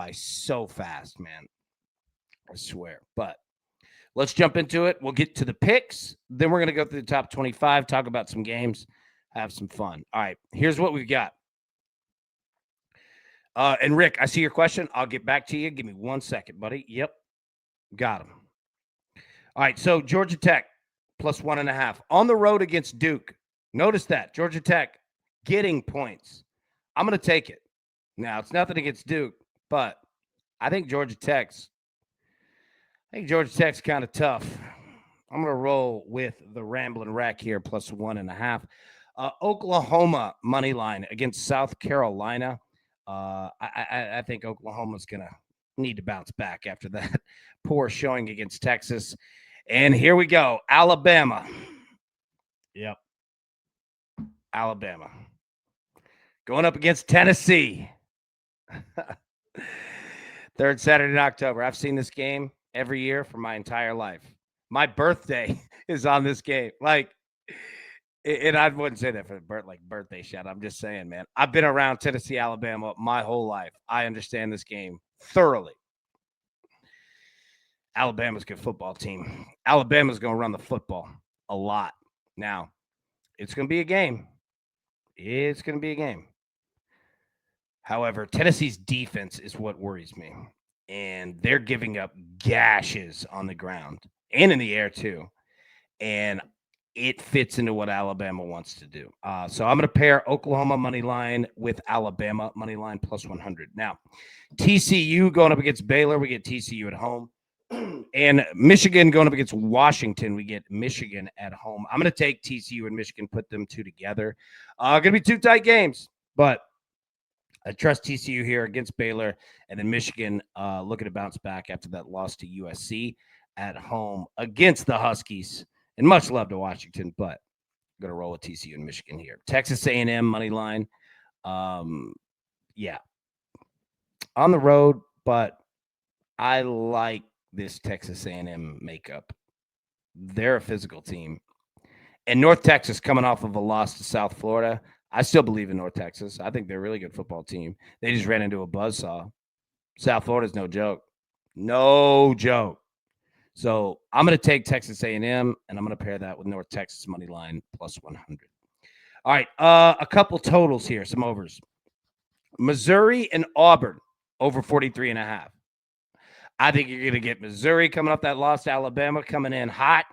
by so fast, man. I swear. But let's jump into it. We'll get to the picks. Then we're going to go through the top 25, talk about some games, have some fun. All right, here's what we've got. And Rick, I see your question. I'll get back to you. Give me 1 second, buddy. Yep, got him. All right, so Georgia Tech plus 1.5 on the road against Duke. Notice that Georgia Tech getting points. I'm going to take it. Now, it's nothing against Duke, but I think Georgia Tech's kind of tough. I'm going to roll with the Ramblin' Rack here plus 1.5. Oklahoma money line against South Carolina. I think Oklahoma's going to need to bounce back after that poor showing against Texas. And here we go. Alabama. Yep. Alabama. Going up against Tennessee. Third Saturday in October. I've seen this game every year for my entire life. My birthday is on this game. And I wouldn't say that for the birthday shout. I'm just saying, man, I've been around Tennessee, Alabama my whole life. I understand this game thoroughly. Alabama's a good football team. Alabama's going to run the football a lot. Now, it's going to be a game. It's going to be a game. However, Tennessee's defense is what worries me. And they're giving up gashes on the ground and in the air, too. And it fits into what Alabama wants to do. So I'm going to pair Oklahoma money line with Alabama money line plus 100. Now, TCU going up against Baylor. We get TCU at home. And Michigan going up against Washington. We get Michigan at home. I'm going to take TCU and Michigan, put them two together. Going to be two tight games, but I trust TCU here against Baylor, and then Michigan looking to bounce back after that loss to USC at home against the Huskies. And much love to Washington, but I'm going to roll with TCU and Michigan here. Texas A&M money line. Yeah. On the road, but I like this Texas A&M makeup. They're a physical team. And North Texas coming off of a loss to South Florida. I still believe in North Texas. I think they're a really good football team. They just ran into a buzzsaw. South Florida's no joke. No joke. So I'm going to take Texas A&M, and I'm going to pair that with North Texas money line plus 100. All right, a couple totals here, some overs. Missouri and Auburn over 43.5. I think you're going to get Missouri coming off that loss to Alabama, coming in hot.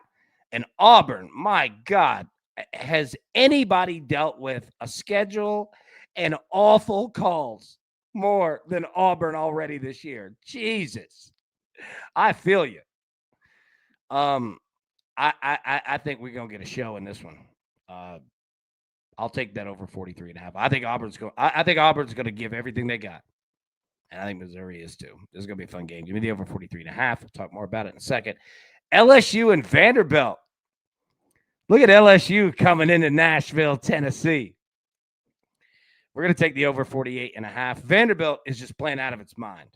And Auburn, my God, has anybody dealt with a schedule and awful calls more than Auburn already this year? Jesus. I feel you. I think we're going to get a show in this one. I'll take that over 43.5. I think Auburn's going to give everything they got. And I think Missouri is too. This is going to be a fun game. Give me the over 43.5. We'll talk more about it in a second. LSU and Vanderbilt. Look at LSU coming into Nashville, Tennessee. We're going to take the over 48.5. Vanderbilt is just playing out of its mind.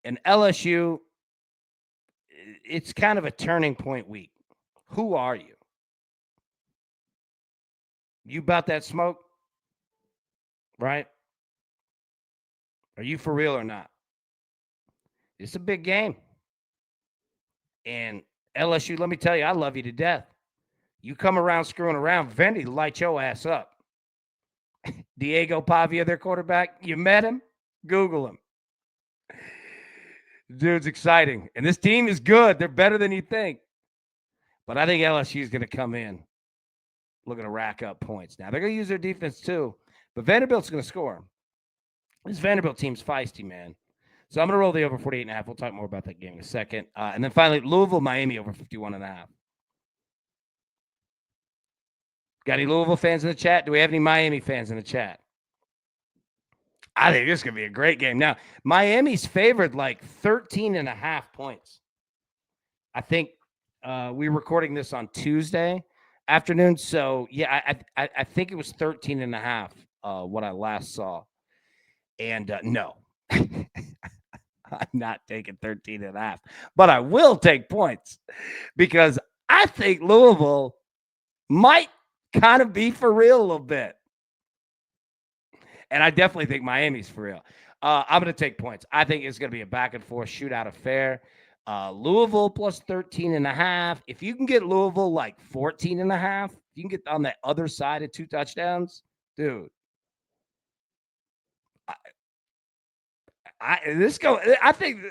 And LSU, it's kind of a turning point week. Who are you? You about that smoke? Right? Are you for real or not? It's a big game. And LSU, let me tell you, I love you to death. You come around screwing around, Vandy light your ass up. Diego Pavia, their quarterback, you met him? Google him. Dude's exciting. And this team is good. They're better than you think. But I think LSU is going to come in looking to rack up points. Now, they're going to use their defense too. But Vanderbilt's going to score. This Vanderbilt team's feisty, man. So I'm going to roll the over 48.5. We'll talk more about that game in a second. And then finally, Louisville, Miami over 51.5. Got any Louisville fans in the chat? Do we have any Miami fans in the chat? I think this is going to be a great game. Now, Miami's favored like 13.5 points. I think we're recording this on Tuesday afternoon. So, yeah, I think it was 13.5 what I last saw. And no, I'm not taking 13.5. But I will take points because I think Louisville might kind of be for real a little bit. And I definitely think Miami's for real. I'm going to take points. I think it's going to be a back and forth shootout affair. Louisville plus 13.5. If you can get Louisville like 14.5, you can get on that other side of 2 touchdowns, dude. I think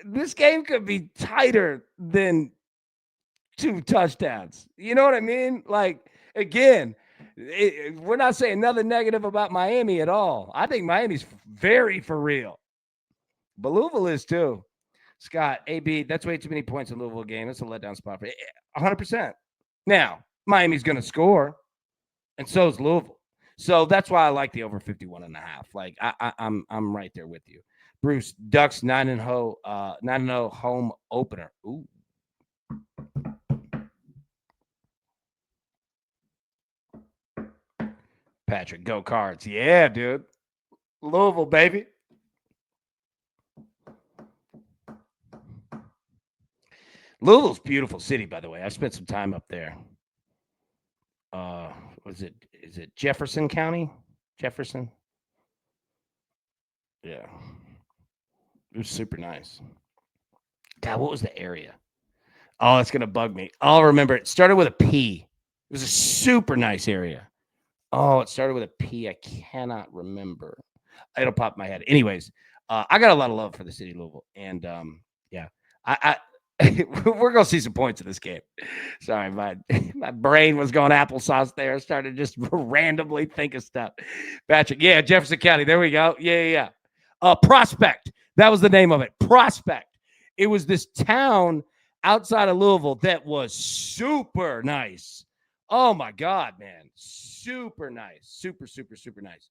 this game could be tighter than 2 touchdowns. You know what I mean? Like again, we're not saying nothing negative about Miami at all. I think Miami's very for real. But Louisville is too. Scott, AB, that's way too many points in Louisville game. That's a letdown spot for 100%. Now, Miami's going to score, and so is Louisville. So that's why I like the over 51.5. Like I'm right there with you. Bruce, Ducks 9-0 home opener. Ooh. Patrick, go Cards. Yeah, dude. Louisville, baby. Louisville's beautiful city, by the way. I spent some time up there. Is it Jefferson County? Jefferson? Yeah. It was super nice. God, what was the area? Oh, it's gonna bug me. I'll remember it. Started with a P. It was a super nice area. Oh, it started with a P. I cannot remember. It'll pop in my head. Anyways, I got a lot of love for the city of Louisville, and yeah, I we're gonna see some points in this game. Sorry, my brain was going applesauce there. I started just randomly thinking stuff. Patrick, yeah, Jefferson County. There we go. Yeah. Prospect. That was the name of it. Prospect. It was this town outside of Louisville that was super nice. Oh my God, man. Super nice. Super nice.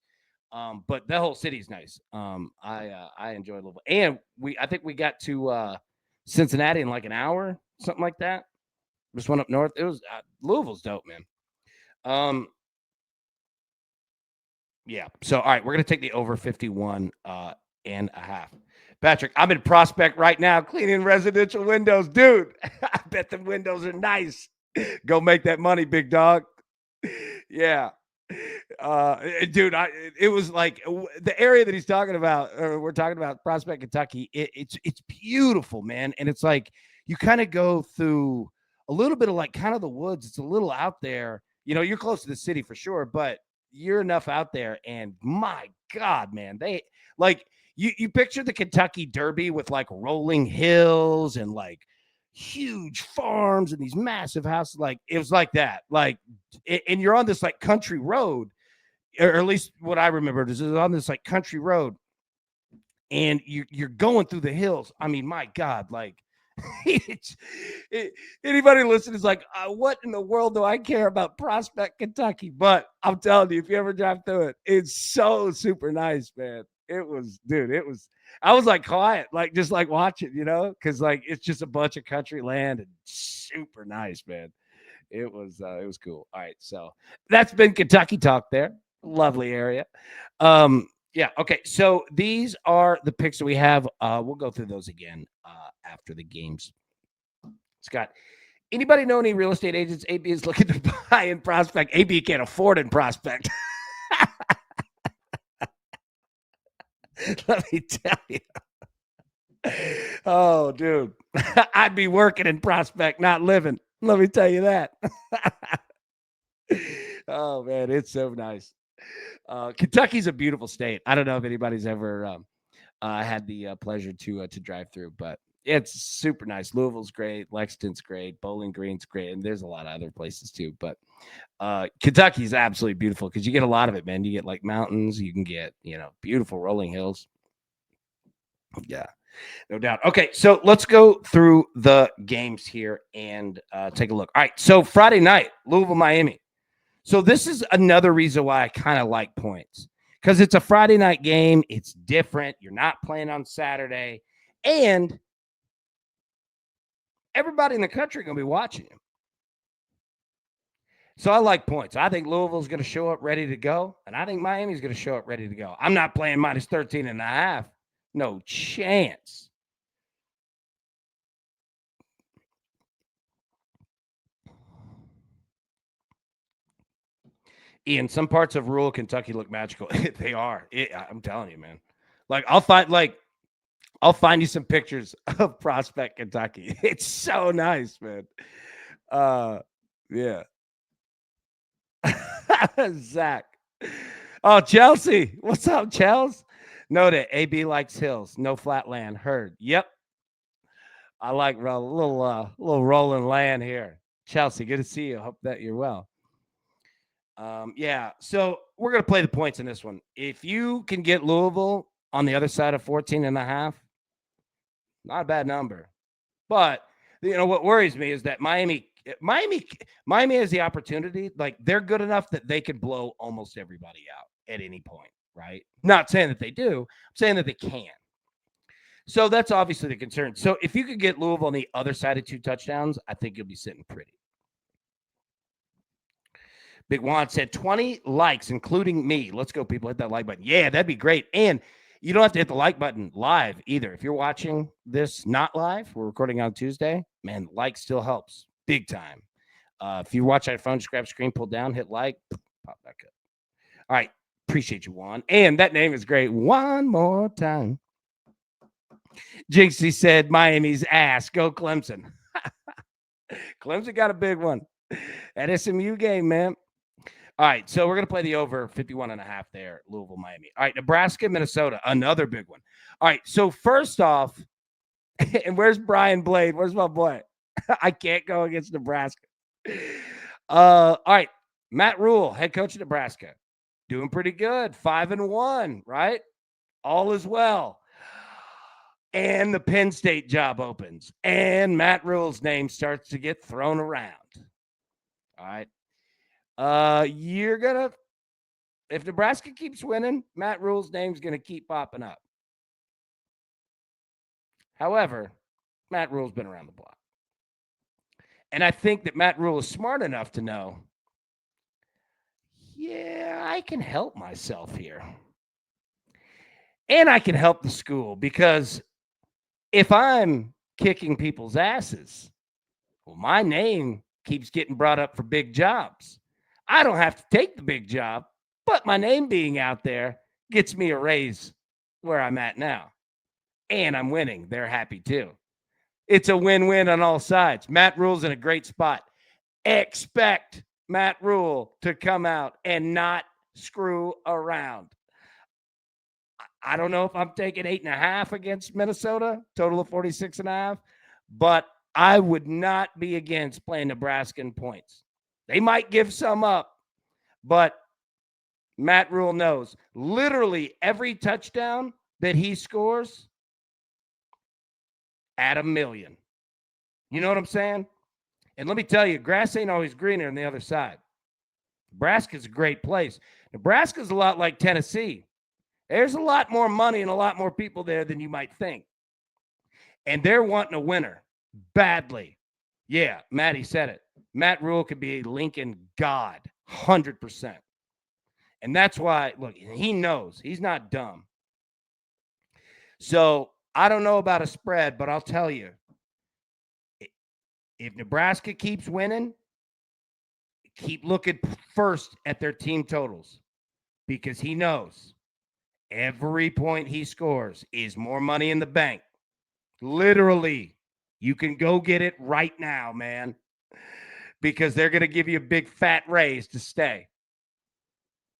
But the whole city's nice. I enjoy Louisville. And I think we got to Cincinnati in like an hour, something like that. Just went up north. It was Louisville's dope, man. Yeah. So all right, we're gonna take the over 51 and a half. Patrick, I'm in Prospect right now cleaning residential windows. Dude, I bet the windows are nice. Go make that money, big dog. Yeah. Dude, it was like the area that he's talking about, or we're talking about Prospect, Kentucky. It's beautiful, man. And it's like you kind of go through a little bit of like kind of the woods. It's a little out there. You know, you're close to the city for sure, but you're enough out there. And my God, man, they like you picture the Kentucky Derby with like rolling hills and like huge farms and these massive houses. Like it was like that. Like, and you're on this like country road, or at least what I remember is on this like country road, and you're going through the hills. I mean, my God, like it's, anybody listening is like, what in the world do I care about Prospect, Kentucky? But I'm telling you, if you ever drive through it, it's so super nice, man. It was, dude, it was. I was like quiet, like just like watching, you know, because like it's just a bunch of country land and super nice, man. It was cool. All right, so that's been Kentucky talk there. Lovely area. Yeah, okay. So these are the picks that we have. We'll go through those again after the games. Scott, anybody know any real estate agents AB is looking to buy in Prospect? AB can't afford in Prospect. Let me tell you. Oh, dude. I'd be working in Prospect, not living. Let me tell you that. Oh, man, it's so nice. Kentucky's a beautiful state. I don't know if anybody's ever had the pleasure to drive through, but it's super nice. Louisville's great, Lexington's great, Bowling Green's great, and there's a lot of other places too. But Kentucky's absolutely beautiful because you get a lot of it, man. You get like mountains, you can get beautiful rolling hills. Yeah, no doubt. Okay, so let's go through the games here and take a look. All right, so Friday night, Louisville, Miami. So this is another reason why I kind of like points because it's a Friday night game. It's different. You're not playing on Saturday, and everybody in the country going to be watching you. So I like points. I think Louisville's going to show up ready to go, and I think Miami's going to show up ready to go. I'm not playing minus 13.5. No chance. Ian, some parts of rural Kentucky look magical. They are. I'm telling you, man. I'll find you some pictures of Prospect, Kentucky. It's so nice, man. Yeah. Zach. Oh, Chelsea. What's up, Chels? Noted. AB likes hills. No flat land. Heard. Yep. I like a little rolling land here. Chelsea, good to see you. Hope that you're well. Yeah. So we're going to play the points in this one. If you can get Louisville on the other side of 14.5, not a bad number. But what worries me is that Miami has the opportunity. Like, they're good enough that they could blow almost everybody out at any point, right? Not saying that they do. I'm saying that they can. So that's obviously the concern. So if you could get Louisville on the other side of 2 touchdowns, I think you'll be sitting pretty. Big Juan said 20 likes, including me. Let's go, people. Hit that like button. Yeah, that'd be great. And you don't have to hit the like button live either. If you're watching this not live, we're recording on Tuesday, man, like still helps big time. If you watch on phone, just grab screen, pull down, hit like, pop back up. All right. Appreciate you, Juan. And that name is great. One more time. Jinxie said Miami's ass. Go Clemson. Clemson got a big one. That SMU game, man. All right, so we're going to play the over 51.5 there, Louisville, Miami. All right, Nebraska, Minnesota, another big one. All right, so first off, and where's Brian Blade? Where's my boy? I can't go against Nebraska. All right, Matt Rule, head coach of Nebraska, doing pretty good, 5-1, right? All is well. And the Penn State job opens, and Matt Rule's name starts to get thrown around. All right. If Nebraska keeps winning, Matt Rule's name's going to keep popping up. However, Matt Rule's been around the block. And I think that Matt Rule is smart enough to know, yeah, I can help myself here. And I can help the school, because if I'm kicking people's asses, well, my name keeps getting brought up for big jobs. I don't have to take the big job, but my name being out there gets me a raise where I'm at now. And I'm winning. They're happy too. It's a win-win on all sides. Matt Rule's in a great spot. Expect Matt Rule to come out and not screw around. I don't know if I'm taking 8.5 against Minnesota, total of 46.5, but I would not be against playing Nebraska in points. They might give some up, but Matt Rule knows literally every touchdown that he scores, at $1 million. You know what I'm saying? And let me tell you, grass ain't always greener on the other side. Nebraska's a great place. Nebraska's a lot like Tennessee. There's a lot more money and a lot more people there than you might think. And they're wanting a winner badly. Yeah, Matty said it. Matt Rule could be a Lincoln god, 100%. And that's why, look, he knows. He's not dumb. So I don't know about a spread, but I'll tell you, if Nebraska keeps winning, keep looking first at their team totals, because he knows every point he scores is more money in the bank. Literally, you can go get it right now, man, because they're going to give you a big fat raise to stay.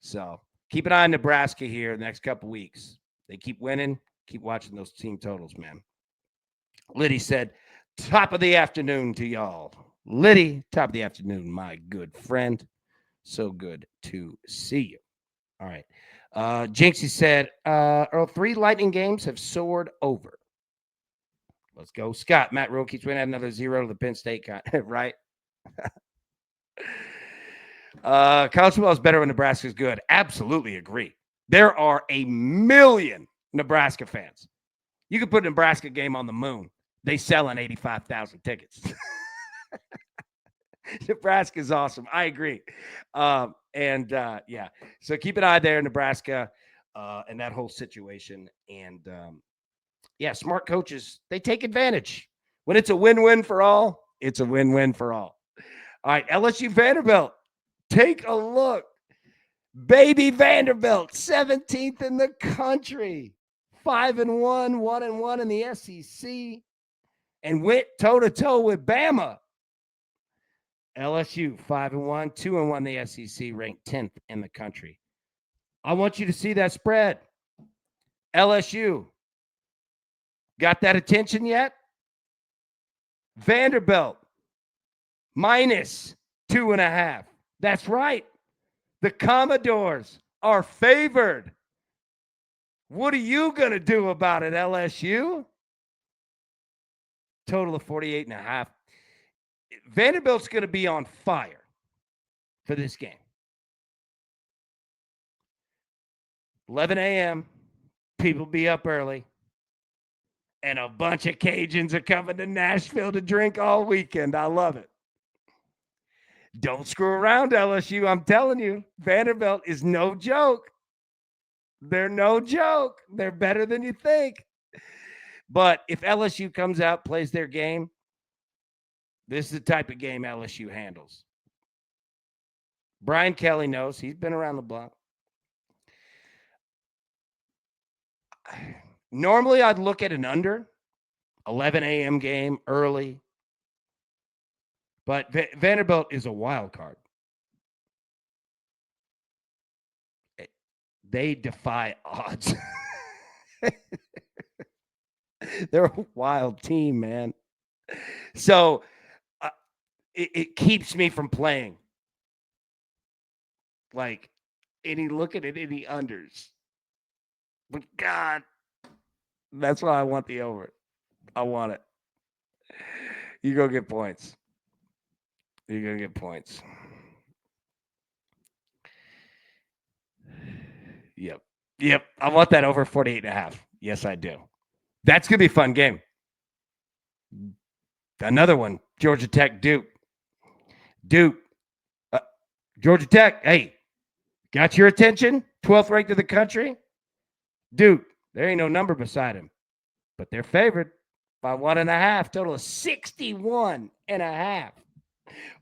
So keep an eye on Nebraska here the next couple weeks. They keep winning. Keep watching those team totals, man. Liddy said, top of the afternoon to y'all. Liddy, top of the afternoon, my good friend. So good to see you. All right. Jinxie said, Earl, 3 Lightning games have soared over. Let's go. Scott, Matt Rule keeps winning, another 0 to the Penn State, right? College football is better when Nebraska is good. Absolutely agree. There are a million Nebraska fans. You could put a Nebraska game on the moon. They sell on 85,000 tickets. Nebraska is awesome. I agree. Yeah. So keep an eye there, Nebraska, and that whole situation. And yeah, smart coaches, they take advantage. When it's a win-win for all, it's a win-win for all. All right, LSU Vanderbilt, take a look. Baby Vanderbilt, 17th in the country, 5-1, 1-1 in the SEC, and went toe-to-toe with Bama. LSU, 5-1, 2-1 the SEC, ranked 10th in the country. I want you to see that spread. LSU, got that attention yet? Vanderbilt, -2.5. That's right. The Commodores are favored. What are you going to do about it, LSU? Total of 48.5. Vanderbilt's going to be on fire for this game. 11 a.m., people be up early, and a bunch of Cajuns are coming to Nashville to drink all weekend. I love it. Don't screw around, LSU. I'm telling you, Vanderbilt is no joke. They're no joke. They're better than you think. But if LSU comes out, plays their game, this is the type of game LSU handles. Brian Kelly knows. He's been around the block. Normally, I'd look at an under, 11 a.m. game, early. But Vanderbilt is a wild card. They defy odds. They're a wild team, man. So it keeps me from playing. Like, looking at any unders. But God, that's why I want the over. I want it. You go get points. You're going to get points. Yep. I want that over 48.5. Yes, I do. That's going to be a fun game. Another one, Georgia Tech, Duke. Georgia Tech, hey, got your attention? 12th ranked in the country? Duke, there ain't no number beside him. But they're favored by 1.5, total of 61.5.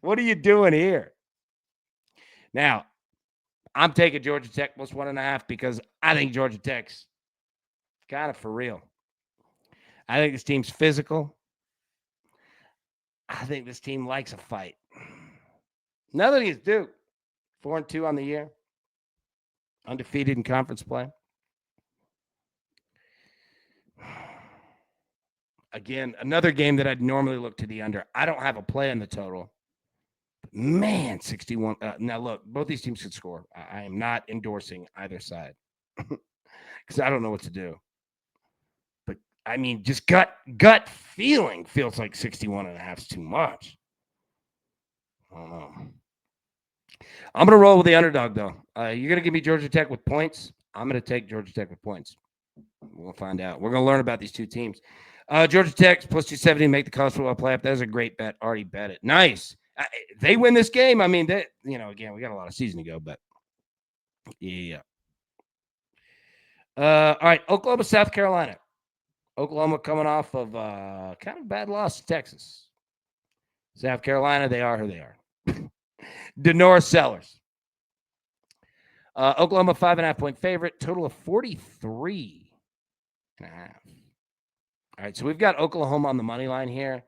What are you doing here? Now, I'm taking Georgia Tech plus 1.5 because I think Georgia Tech's kind of for real. I think this team's physical. I think this team likes a fight. Another thing is Duke, 4-2 on the year, undefeated in conference play. Again, another game that I'd normally look to the under. I don't have a play on the total. Man, 61. Now, look, both these teams could score. I am not endorsing either side because I don't know what to do. But, I mean, just gut feeling feels like 61.5 is too much. I don't know. I'm going to roll with the underdog, though. You're going to give me Georgia Tech with points. I'm going to take Georgia Tech with points. We'll find out. We're going to learn about these two teams. Georgia Tech plus 270, make the college football playoff. That was a great bet. Already bet it. Nice. They win this game. I mean, again, we got a lot of season to go, but yeah. All right, Oklahoma, South Carolina. Oklahoma coming off of kind of bad loss to Texas. South Carolina, they are who they are. Denora Sellers. Oklahoma, 5.5-point favorite. Total of 43.5. All right, so we've got Oklahoma on the money line here.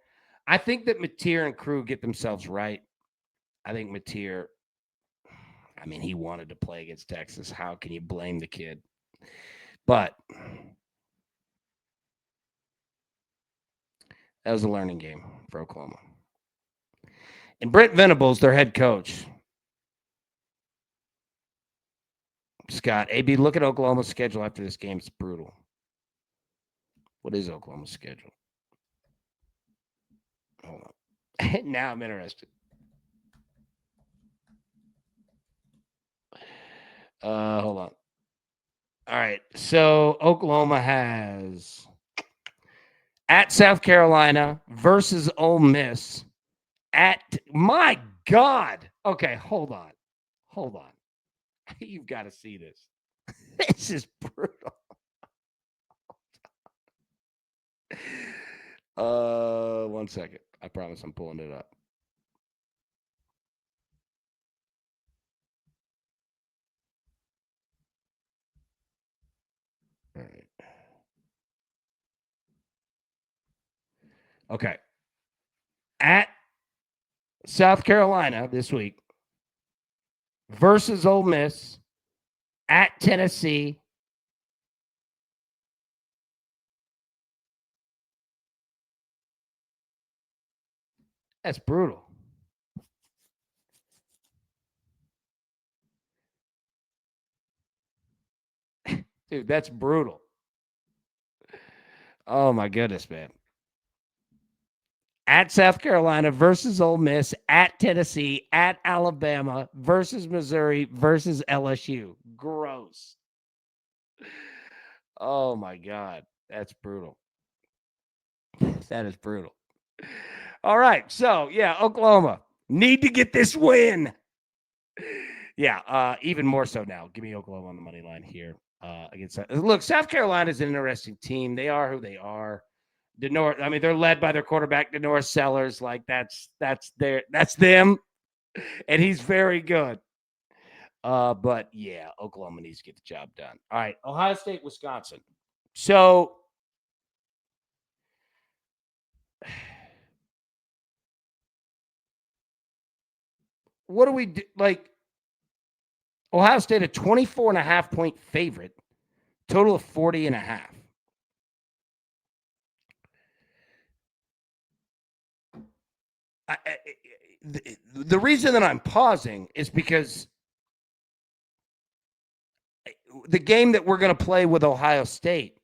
I think that Mateer and crew get themselves right. I think Mateer, he wanted to play against Texas. How can you blame the kid? But that was a learning game for Oklahoma. And Brent Venables, their head coach. Scott, AB, look at Oklahoma's schedule after this game. It's brutal. What is Oklahoma's schedule? Hold on. Now I'm interested. Hold on. All right. So Oklahoma has at South Carolina versus Ole Miss. My God. Okay, hold on. You've got to see this. This is brutal. 1 second. I promise I'm pulling it up. Okay. At South Carolina this week versus Ole Miss, at Tennessee. That's brutal. Dude, that's brutal. Oh my goodness, man. At South Carolina versus Ole Miss, at Tennessee, at Alabama versus Missouri versus LSU. Gross. Oh my God. That's brutal. That is brutal. All right. So, yeah, Oklahoma need to get this win. Yeah, even more so now. Give me Oklahoma on the money line here against that. Look, South Carolina is an interesting team. They are who they are. I mean, they're led by their quarterback, Denora Sellers. Like that's them, and he's very good. But yeah, Oklahoma needs to get the job done. All right, Ohio State, Wisconsin. So what do we do? Like Ohio State, a 24.5 point favorite, total of 40.5. The reason that I'm pausing is because the game that we're going to play with Ohio State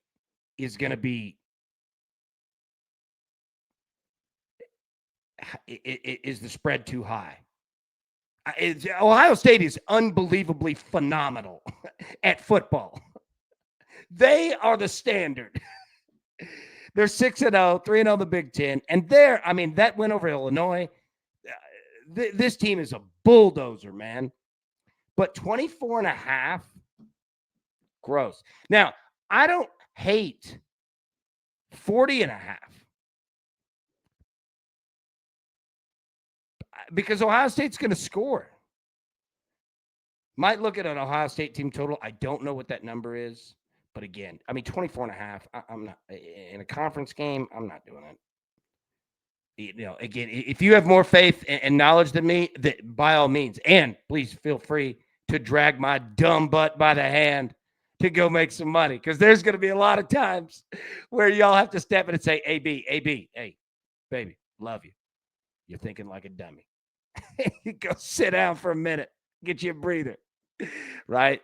is going to be is the spread too high? Ohio State is unbelievably phenomenal at football. They are the standard. They're 6-0, 3-0 the Big Ten. And I mean, that win over Illinois, this team is a bulldozer, man. But 24.5, gross. Now, I don't hate 40.5 because Ohio State's going to score. Might look at an Ohio State team total. I don't know what that number is. But again, I mean, 24.5, I'm not in a conference game. I'm not doing it. You know, again, if you have more faith and knowledge than me, that by all means, and please feel free to drag my dumb butt by the hand to go make some money, because there's going to be a lot of times where y'all have to step in and say, AB, hey, baby, love you. You're thinking like a dummy. Go sit down for a minute, get you a breather, right?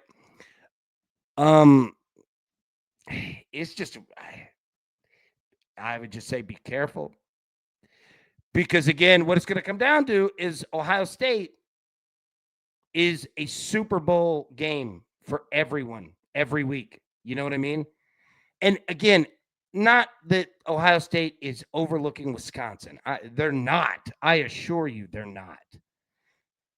It's just, I would just say be careful. Because again, what it's going to come down to is Ohio State is a Super Bowl game for everyone every week. You know what I mean? And again, not that Ohio State is overlooking Wisconsin. They're not. I assure you, they're not.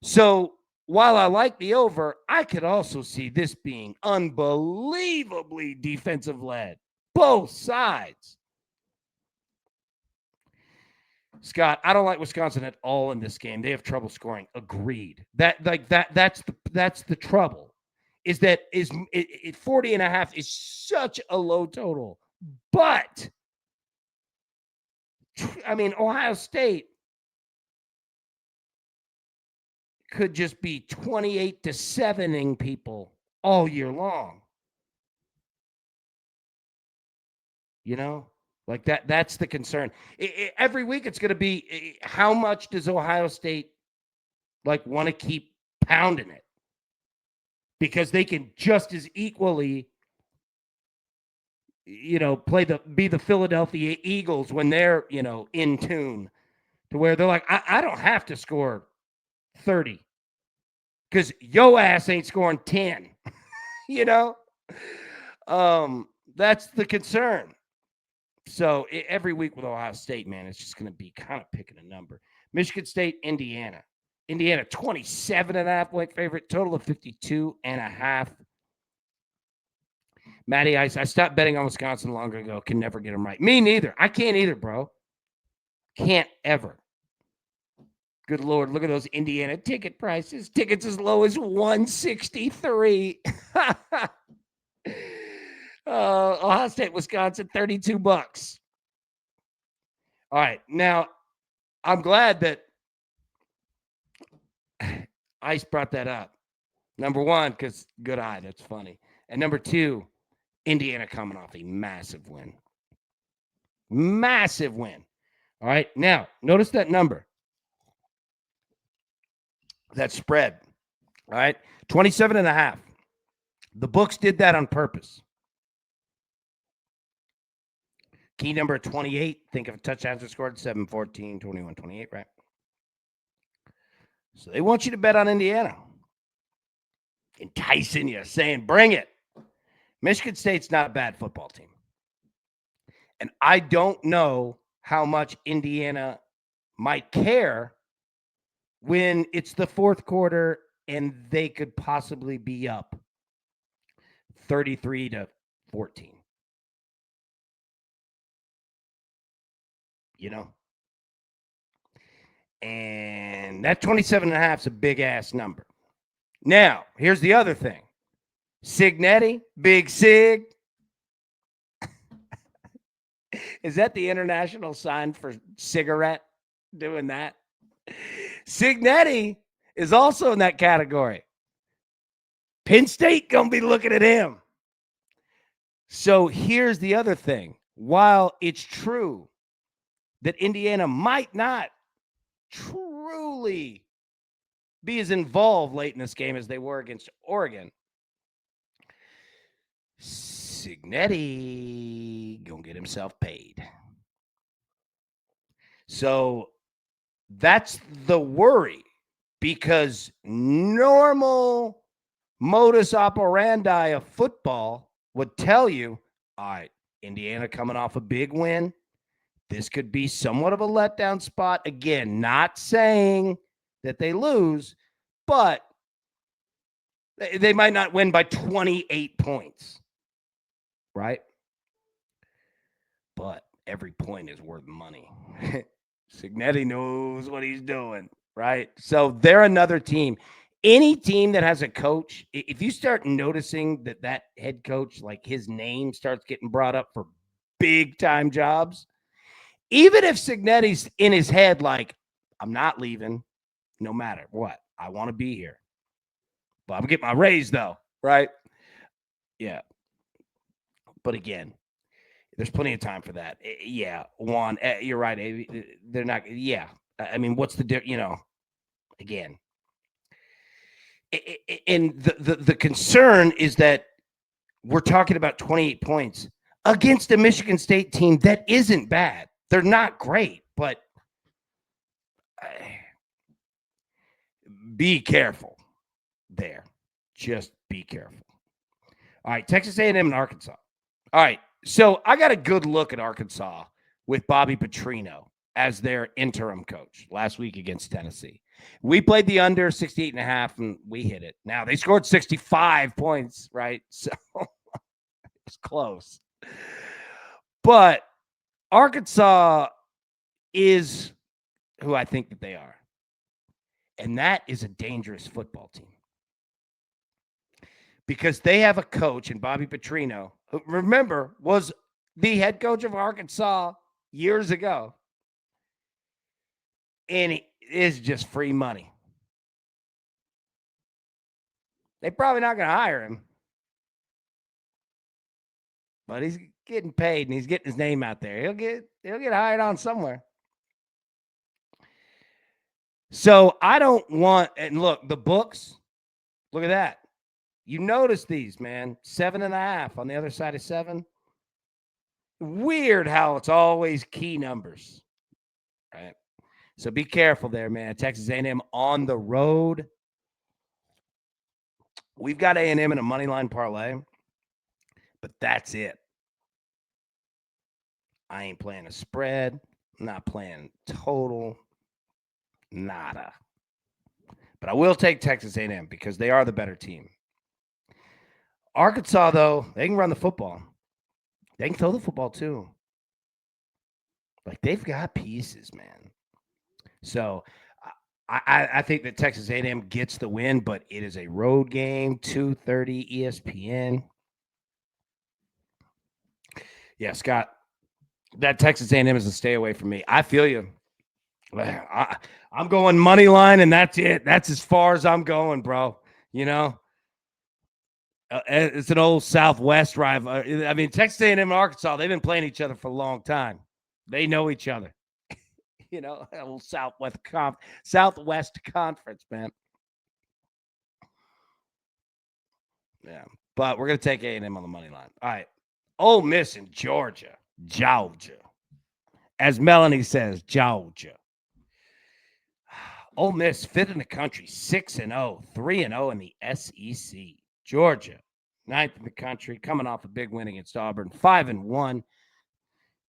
So while I like the over, I could also see this being unbelievably defensive led. Both sides. Scott, I don't like Wisconsin at all in this game. They have trouble scoring. Agreed. That's the trouble. Is that 40.5 is such a low total. But I mean, Ohio State could just be 28-7ing people all year long. You know? Like that's the concern. Every week it's going to be how much does Ohio State like want to keep pounding it? Because they can just as equally, you know, be the Philadelphia Eagles when they're, you know, in tune to where they're like, I don't have to score 30 because yo ass ain't scoring 10, you know? That's the concern. So every week with Ohio State, man, it's just going to be kind of picking a number. Michigan State, Indiana. Indiana, 27.5-point favorite, total of 52.5. Matty Ice, I stopped betting on Wisconsin long ago. Can never get them right. Me neither. I can't either, bro. Can't ever. Good Lord, look at those Indiana ticket prices. Tickets as low as $163. Ohio State, Wisconsin, $32. All right. Now, I'm glad that Ice brought that up. Number one, because good eye, that's funny. And number two, Indiana coming off a massive win. Massive win. All right. Now, notice that number, that spread. All right. 27 and a half. The books did that on purpose. Key number 28. Think of touchdowns are scored 7, 14, 21, 28, right? So they want you to bet on Indiana. Enticing you, saying, bring it. Michigan State's not a bad football team. And I don't know how much Indiana might care when it's the fourth quarter and they could possibly be up 33-14. You know? And that 27 and a half is a big ass number. Now, here's the other thing. Signetti, Big Sig. Is that the international sign for cigarette? Doing that? Signetti is also in that category. Penn State gonna be looking at him. So here's the other thing. While it's true that Indiana might not truly be as involved late in this game as they were against Oregon, Signetti gonna get himself paid. So that's the worry, because normal modus operandi of football would tell you, all right, Indiana coming off a big win. This could be somewhat of a letdown spot. Again, not saying that they lose, but they might not win by 28 points, right? But every point is worth money. Signetti knows what he's doing, right? So they're another team. Any team that has a coach, if you start noticing that head coach, like his name starts getting brought up for big time jobs, even if Signetti's in his head, like, I'm not leaving no matter what, I want to be here, but I'm getting my raise though, right? Yeah. But again, there's plenty of time for that. Yeah. Juan, you're right. They're not, yeah. I mean, what's the, again, and the concern is that we're talking about 28 points against a Michigan State team that isn't bad. They're not great, but be careful there. Just be careful. All right, Texas A&M and Arkansas. All right, so I got a good look at Arkansas with Bobby Petrino as their interim coach last week against Tennessee. We played the under 68 and a half, and we hit it. Now, they scored 65 points, right? So it's close. But Arkansas is who I think that they are. And that is a dangerous football team. Because they have a coach in Bobby Petrino, who, remember, was the head coach of Arkansas years ago. And it is just free money. They're probably not going to hire him. But he's getting paid and he's getting his name out there. He'll get hired on somewhere. So I don't want, and look, the books, look at that. You notice these, man. 7.5 on the other side of 7. Weird how it's always key numbers, right? So be careful there, man. Texas A&M on the road. We've got A&M in a money line parlay, but that's it. I ain't playing a spread. I'm not playing total. Nada. But I will take Texas A&M because they are the better team. Arkansas, though, they can run the football. They can throw the football, too. Like, they've got pieces, man. So I think that Texas A&M gets the win, but it is a road game, 2:30 ESPN. Yeah, Scott, That Texas A&M is a stay away from me. I feel you. I'm going money line, and that's it. That's as far as I'm going, bro. You know, it's an old Southwest rival. I mean, Texas A&M and Arkansas, they've been playing each other for a long time. They know each other. You know, a little Southwest Conference, man. Yeah, but we're gonna take A&M on the money line. All right, Ole Miss in Georgia, Georgia, as Melanie says, Georgia. Ole Miss fifth in the country, 6-0, 3-0 in the SEC. Georgia, ninth in the country, coming off a big win against Auburn, 5-1,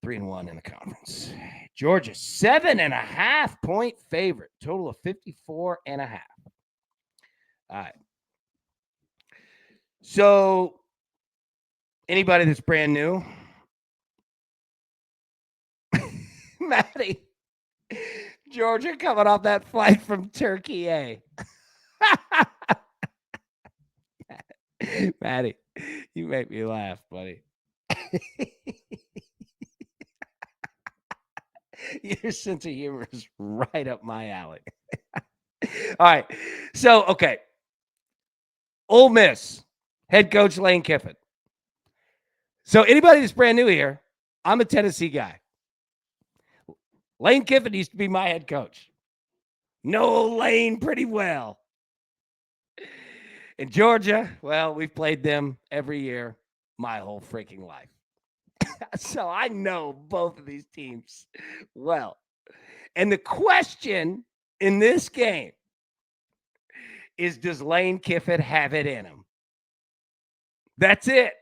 3-1 in the conference. Georgia, 7.5-point favorite, total of 54.5. All right. So, anybody that's brand new, Maddie, Georgia coming off that flight from Turkey, eh? Maddie, you make me laugh, buddy. Your sense of humor is right up my alley. All right. So, okay. Ole Miss, head coach Lane Kiffin. So, anybody that's brand new here, I'm a Tennessee guy. Lane Kiffin used to be my head coach. Know Lane pretty well. In Georgia, well, we've played them every year my whole freaking life. So I know both of these teams well. And the question in this game is, does Lane Kiffin have it in him? That's it.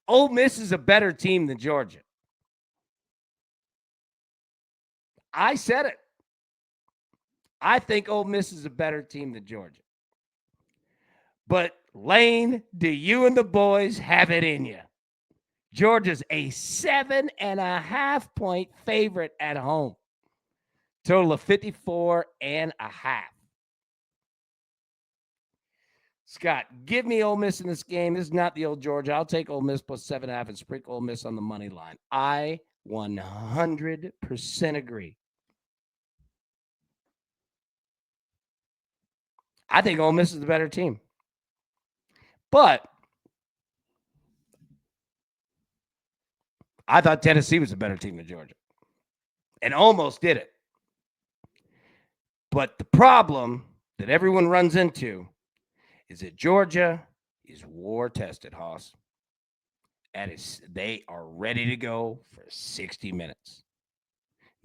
Ole Miss is a better team than Georgia. I said it. I think Ole Miss is a better team than Georgia. But Lane, do you and the boys have it in you? Georgia's a 7.5-point favorite at home. Total of 54.5. Scott, give me Ole Miss in this game. This is not the old Georgia. I'll take Ole Miss plus 7.5 and sprinkle Ole Miss on the money line. I 100% agree. I think Ole Miss is the better team. But I thought Tennessee was a better team than Georgia. And almost did it. But the problem that everyone runs into is that Georgia is war-tested, Hoss. They are ready to go for 60 minutes.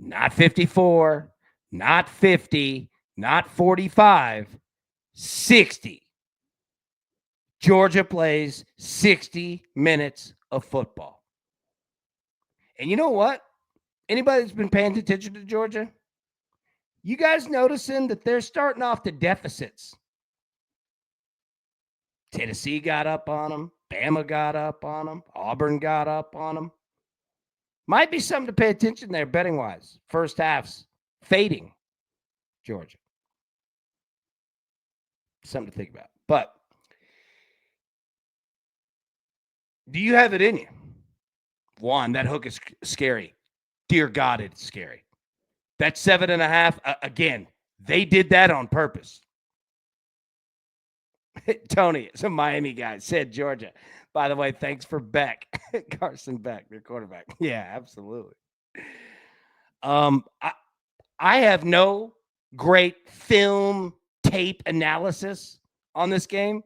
Not 54, not 50, not 45, 60. Georgia plays 60 minutes of football. And you know what? Anybody that's been paying attention to Georgia, you guys noticing that they're starting off the deficits. Tennessee got up on them. Bama got up on them. Auburn got up on them. Might be something to pay attention there, betting-wise. First half's fading Georgia. Something to think about. But do you have it in you? One, that hook is scary. Dear God, it's scary. That 7.5, again, they did that on purpose. Tony, some Miami guy, said Georgia. By the way, thanks for Beck. Carson Beck, their quarterback. Yeah, absolutely. I have no great film tape analysis on this game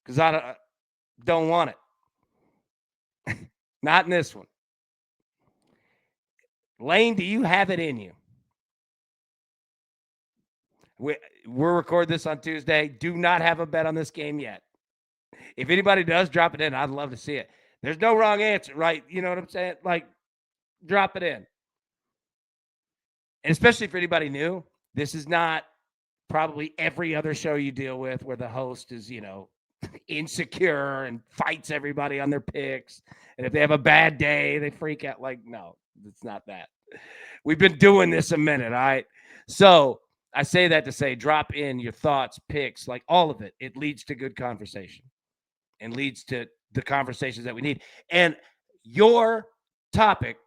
because I don't want it. Not in this one. Lane, do you have it in you? We're recording this on Tuesday. Do not have a bet on this game yet. If anybody does, drop it in. I'd love to see it. There's no wrong answer, right? You know what I'm saying? Like, drop it in. And especially for anybody new, this is not probably every other show you deal with where the host is, insecure and fights everybody on their picks. And if they have a bad day, they freak out. Like, no, it's not that. We've been doing this a minute, all right? So I say that to say drop in your thoughts, picks, like all of it. It leads to good conversation and leads to the conversations that we need. And your topic,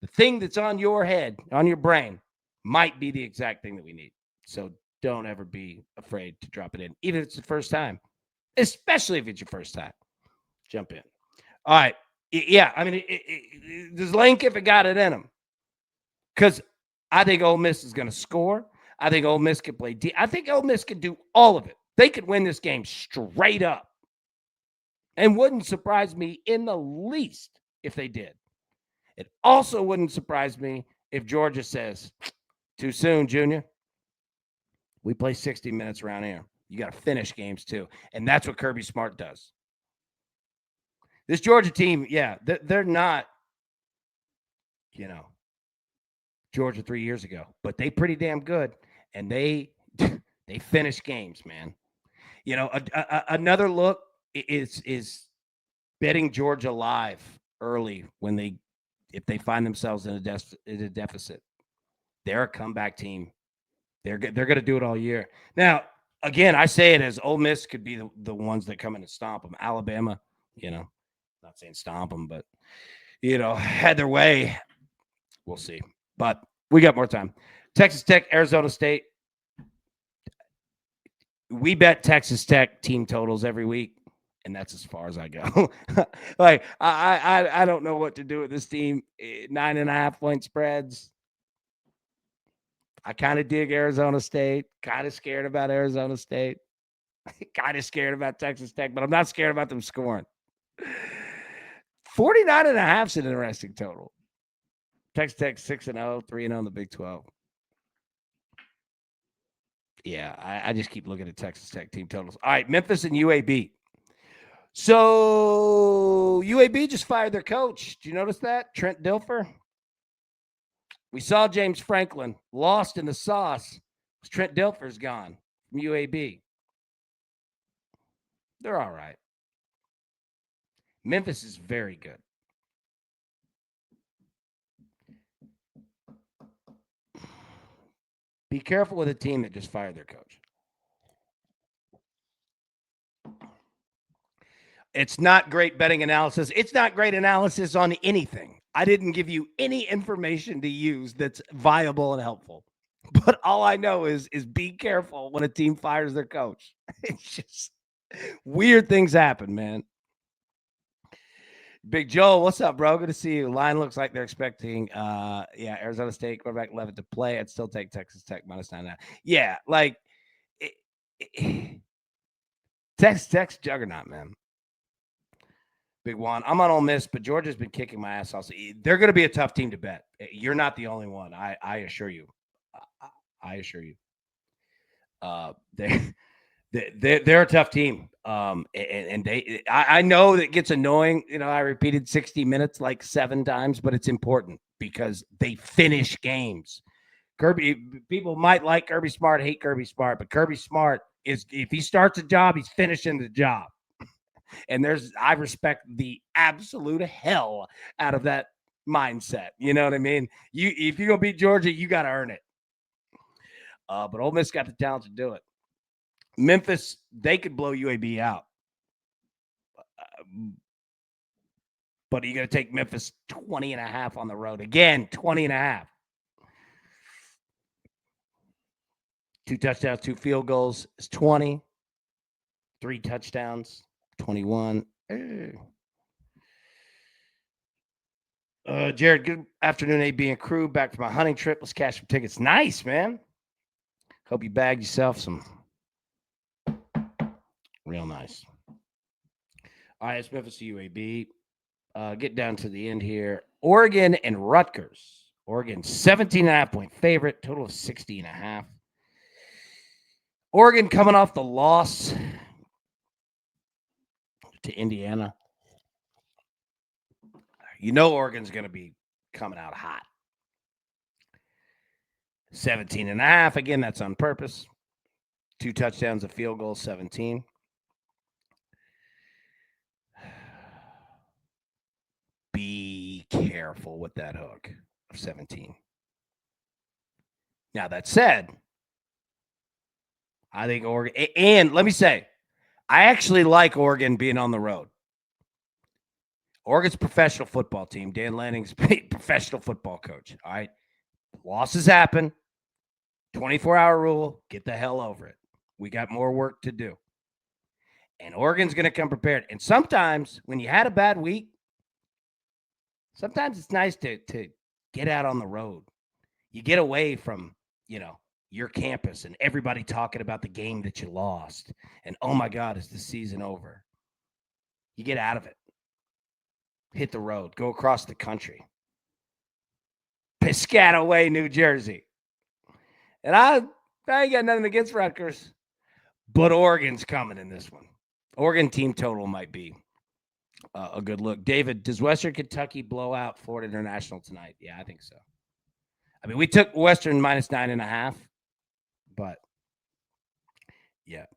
the thing that's on your head, on your brain, might be the exact thing that we need. So don't ever be afraid to drop it in, even if it's the first time, especially if it's your first time. Jump in. All right. Yeah, I mean, does Lane Kiffin got it in him? Because I think Ole Miss is going to score. I think Ole Miss can play I think Ole Miss can do all of it. They could win this game straight up. And wouldn't surprise me in the least if they did. It also wouldn't surprise me if Georgia says, too soon, Junior. We play 60 minutes around here. You got to finish games too. And that's what Kirby Smart does. This Georgia team, yeah, they're not, Georgia 3 years ago, but they pretty damn good. And they finish games, man. Another look is betting Georgia live early if they find themselves in a deficit. They're a comeback team. They're going to do it all year. Now, again, I say it as Ole Miss could be the ones that come in and stomp them. Alabama, not saying stomp them, but had their way. We'll see. But we got more time. Texas Tech, Arizona State. We bet Texas Tech team totals every week, and that's as far as I go. Like I don't know what to do with this team. 9.5 point spreads. I kind of dig Arizona State. Kind of scared about Arizona State. Kind of scared about Texas Tech, but I'm not scared about them scoring. 49.5 is an interesting total. Texas Tech 6-0, 3-0 in the Big 12. Yeah, I just keep looking at Texas Tech team totals. All right, Memphis and UAB. So UAB just fired their coach. Do you notice that? Trent Dilfer. We saw James Franklin lost in the sauce. Trent Dilfer's gone from UAB. They're all right. Memphis is very good. Be careful with a team that just fired their coach. It's not great betting analysis. It's not great analysis on anything. I didn't give you any information to use that's viable and helpful. But all I know is be careful when a team fires their coach. It's just weird things happen, man. Big Joe, what's up, bro? Good to see you. Line looks like they're expecting Arizona State quarterback Levitt to play. I'd still take Texas Tech -9.5. Yeah, like Texas Tech's juggernaut, man. Big Juan, I'm on Ole Miss, but Georgia's been kicking my ass also. They're going to be a tough team to bet. You're not the only one. I assure you. I assure you. They're a tough team. And I know that gets annoying. I repeated 60 minutes like 7 times, but it's important because they finish games. People might like Kirby Smart, hate Kirby Smart, but Kirby Smart is, if he starts a job, he's finishing the job. And I respect the absolute hell out of that mindset. You know what I mean? If you're going to beat Georgia, you got to earn it. But Ole Miss got the talent to do it. Memphis, they could blow UAB out. But you're going to take Memphis 20.5 on the road. Again, 20.5. 2 touchdowns, 2 field goals is 20. 3 touchdowns, 21. Jared, good afternoon, AB and crew. Back from my hunting trip. Let's cash some tickets. Nice, man. Hope you bagged yourself some. Real nice. All right, it's Memphis UAB. Get down to the end here. Oregon and Rutgers. Oregon, 17.5 point favorite. Total of 60.5. Oregon coming off the loss to Indiana. Oregon's going to be coming out hot. 17.5. Again, that's on purpose. 2 touchdowns, a field goal, 17. Be careful with that hook of 17. Now, that said, I think Oregon, and let me say, I actually like Oregon being on the road. Oregon's professional football team. Dan Lanning's professional football coach. All right. Losses happen. 24-hour rule. Get the hell over it. We got more work to do. And Oregon's going to come prepared. And sometimes when you had a bad week, sometimes it's nice to get out on the road. You get away from, your campus and everybody talking about the game that you lost. And, oh, my God, is the season over? You get out of it. Hit the road. Go across the country. Piscataway, New Jersey. And I ain't got nothing against Rutgers, but Oregon's coming in this one. Oregon team total might be a good look. David, does Western Kentucky blow out Florida International tonight? Yeah, I think so. I mean, we took Western minus 9.5, but yeah.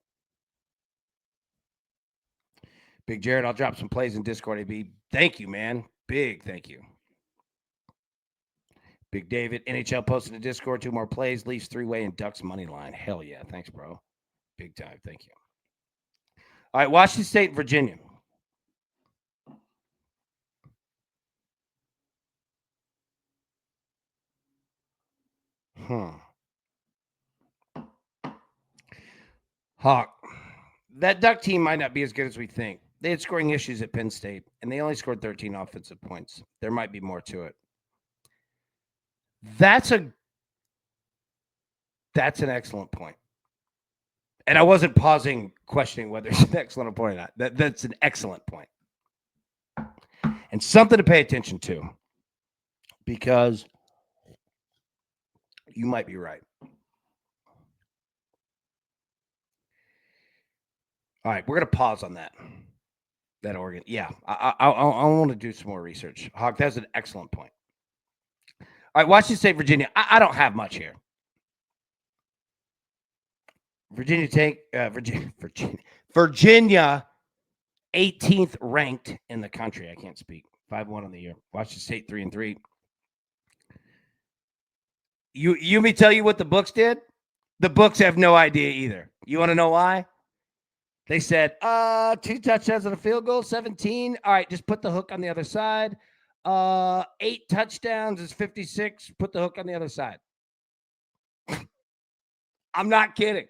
Big Jared, I'll drop some plays in Discord, AB. Thank you, man. Big thank you. Big David, NHL posted in Discord, 2 more plays, Leafs 3-way and Ducks money line. Hell yeah. Thanks, bro. Big time. Thank you. All right, Washington State, Virginia. Hawk. That Duck team might not be as good as we think. They had scoring issues at Penn State, and they only scored 13 offensive points. There might be more to it. That's an excellent point. And I wasn't pausing, questioning whether it's an excellent point or not. That's an excellent point. And something to pay attention to, because you might be right. All right, we're going to pause on that. That Oregon. Yeah, I want to do some more research. Hawk, that's an excellent point. All right, Washington State, Virginia. I don't have much here. Virginia, 18th ranked in the country. I can't speak. 5-1 on the year. Washington State 3-3. You me tell you what the books did? The books have no idea either. You want to know why? They said, 2 touchdowns and a field goal, 17. All right, just put the hook on the other side. 8 touchdowns is 56. Put the hook on the other side. I'm not kidding.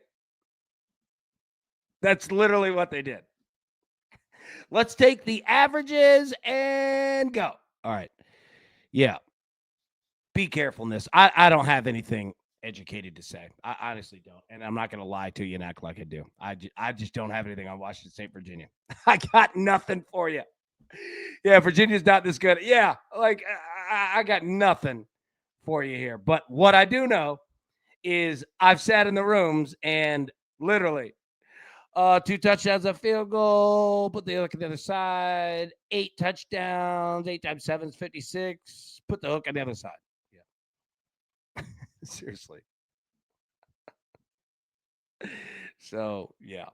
That's literally what they did. Let's take the averages and go. All right. Yeah. Be careful in this. I don't have anything educated to say. I honestly don't. And I'm not going to lie to you and act like I do. I just don't have anything on Washington State, Virginia. I got nothing for you. Yeah, Virginia's not this good. Yeah, like I got nothing for you here. But what I do know is I've sat in the rooms and literally 2 touchdowns, a field goal, put the hook on the other side, 8 touchdowns, 8 times 7 is 56, put the hook on the other side. Yeah. Seriously. So, yeah.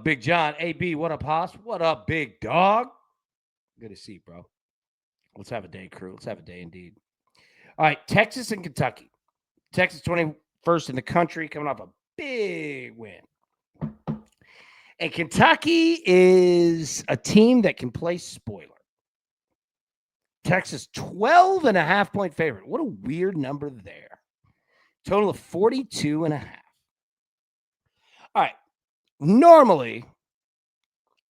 Big John, AB, what up, Haas? What up, big dog? Good to see you, bro. Let's have a day, crew. Let's have a day indeed. All right, Texas and Kentucky. Texas 21st in the country, coming off a big win. And Kentucky is a team that can play spoiler. Texas, 12.5-point favorite. What a weird number there. Total of 42.5. All right. Normally,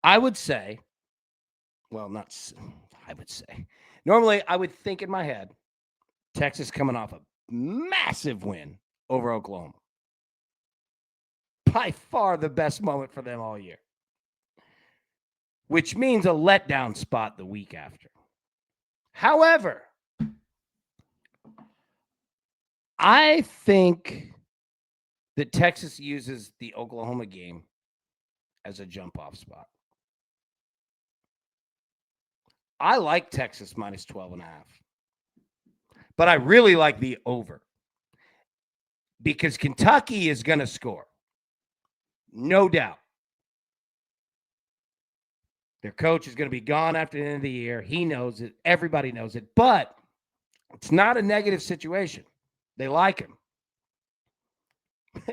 I would say, normally I would think in my head, Texas coming off a massive win over Oklahoma. By far the best moment for them all year, which means a letdown spot the week after. However, I think that Texas uses the Oklahoma game as a jump-off spot. I like Texas minus 12.5, but I really like the over because Kentucky is going to score. No doubt. Their coach is going to be gone after the end of the year. He knows it. Everybody knows it. But it's not a negative situation. They like him.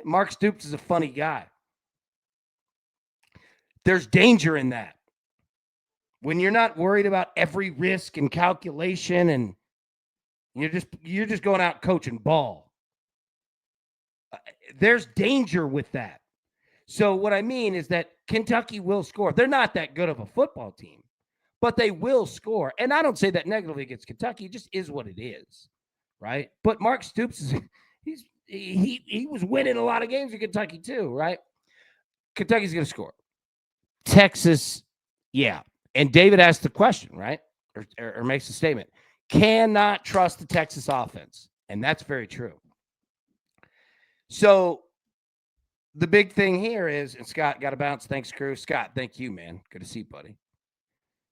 Mark Stoops is a funny guy. There's danger in that. When you're not worried about every risk and calculation and you're just going out coaching ball. There's danger with that. So what I mean is that Kentucky will score. They're not that good of a football team, but they will score. And I don't say that negatively against Kentucky. It just is what it is, right? But Mark Stoops is he was winning a lot of games in Kentucky too, right? Kentucky's going to score. Texas, yeah. And David asked the question, right? Or makes a statement. Cannot trust the Texas offense. And that's very true. So the big thing here is, and Scott got to bounce. Thanks, crew. Scott, thank you, man. Good to see you, buddy.